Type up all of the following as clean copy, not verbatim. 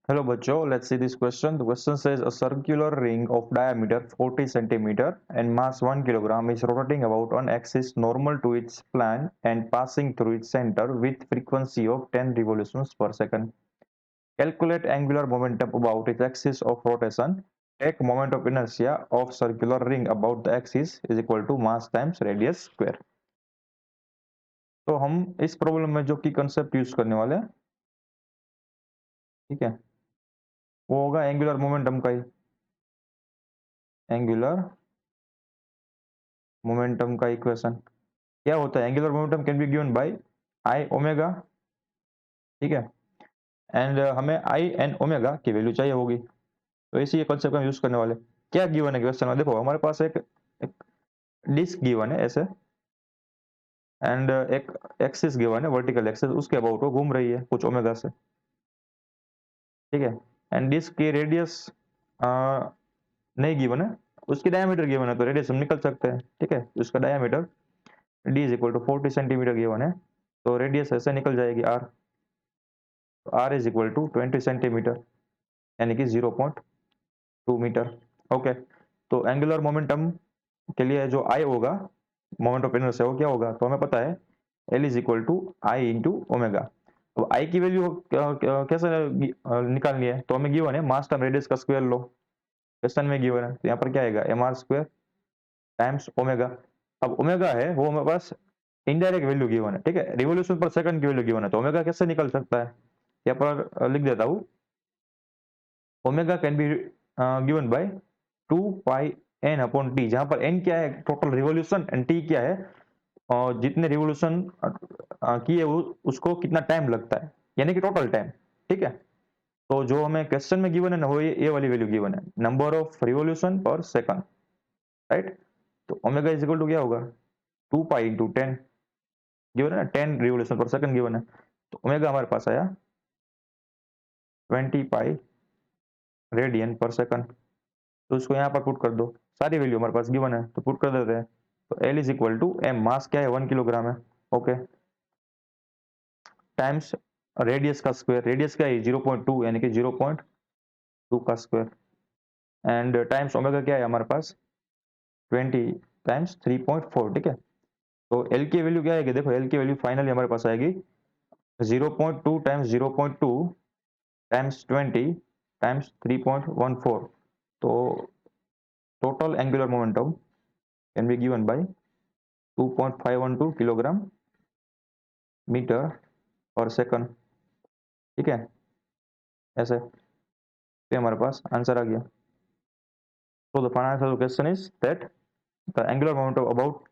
Hello बच्चों, let's see this question. The question says a circular ring of diameter 40 centimeter and mass 1 kilogram is rotating about on axis normal to its plane and passing through its center with frequency of 10 revolutions per second. Calculate angular momentum about its axis of rotation. Take moment of inertia of circular ring about the axis is equal to mass times radius square. तो हम इस problem में जो की concept use करने वाले हैं, ठीक है, वो होगा एंगुलर मोमेंटम का ही। एंगुलर मोमेंटम का इक्वेशन क्या होता है? Angular momentum can be given bye I omega, ठीक है, एंड हमें आई एंड ओमेगा की वैल्यू चाहिए होगी, तो इसी ये कॉन्सेप्ट हम यूज करने वाले। क्या गिवन है क्वेश्चन में? देखो हमारे पास एक डिस्क गिवन है ऐसे, एंड एक एक्सिस गिवन है, वर्टिकल एक्सिस, उसके अबाउट वो घूम रही है कुछ ओमेगा से, ठीक है, एंड डिस्क की रेडियस नहीं गिवन है, उसकी डायमीटर गिवन है, तो रेडियस हम निकल सकते हैं, ठीक है। उसका diameter D is equal to 40 centimetre given है, तो रेडियस ऐसे निकल जाएगी R, R is equal to 20 centimetre यानी कि 0.2 मीटर। ओके, तो एंगुलर मोमेंटम के लिए जो आई होगा, मोमेंट ऑफ इनर्शिया, वो क्या होगा? तो हमें पता है L is equal to I into omega. तो आई की वैल्यू कैसे निकालनी है? तो हमें गिवन है मास टाइम रेडियस का स्क्वायर लो, क्वेश्चन में गिवन है, तो यहाँ पर क्या आएगा? M R square times omega. अब ओमेगा है वो हमारे पास इनडायरेक्ट वैल्यू गिवन है, ठीक है, रिवोल्यूशन पर सेकंड की वैल्यू गिवन है, तो ओमेगा कैसे निकल सकता है? यहाँ पर लिख देता हूँ, omega can be given by 2 pi N upon T, जहां पर एन क्या है? टोटल रिवोल्यूशन, एंड टी क्या है? और जितने रिवोल्यूशन किए उसको कितना टाइम लगता है, यानी कि टोटल टाइम, ठीक है। तो जो हमें क्वेश्चन में गिवन है ना, वो ये वाली वैल्यू गिवन है, number of revolution per second, right. तो ओमेगा इज इक्वल टू क्या होगा? 2 पाई इंटू 10 गिवन है ना, 10 रिवोल्यूशन पर सेकंड गिवन है, तो ओमेगा हमारे पास आया 20 पाई रेडियन पर सेकंड। तो इसको यहाँ पर पुट कर दो, सारी वैल्यू हमारे पास गिवन है, तो पुट कर देते हैं। तो L is equal to M, mass क्या है? 1 किलोग्राम है, ओके, टाइम्स रेडियस का स्क्वायर, रेडियस क्या है? 0.2 यानी कि 0.2 का स्क्वायर, एंड टाइम्स ओमेगा क्या है हमारे पास? 20 टाइम्स 3.4, ठीक है। तो एल की वैल्यू क्या आएगी? देखो एल की वैल्यू फाइनली हमारे पास आएगी 0.2 टाइम्स 0.2 टाइम्स 20 टाइम्स 3.14। तो total angular momentum can be given by 2.512 kilogram metre per second, ठीक है, ऐसे। तो हमारे पास आंसर आ गया। तो the final answer of question is that the angular momentum about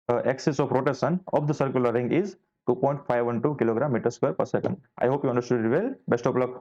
axis of rotation of the circular ring is 2.512 kilogram meter square per second. I hope you understood it well. Best of luck.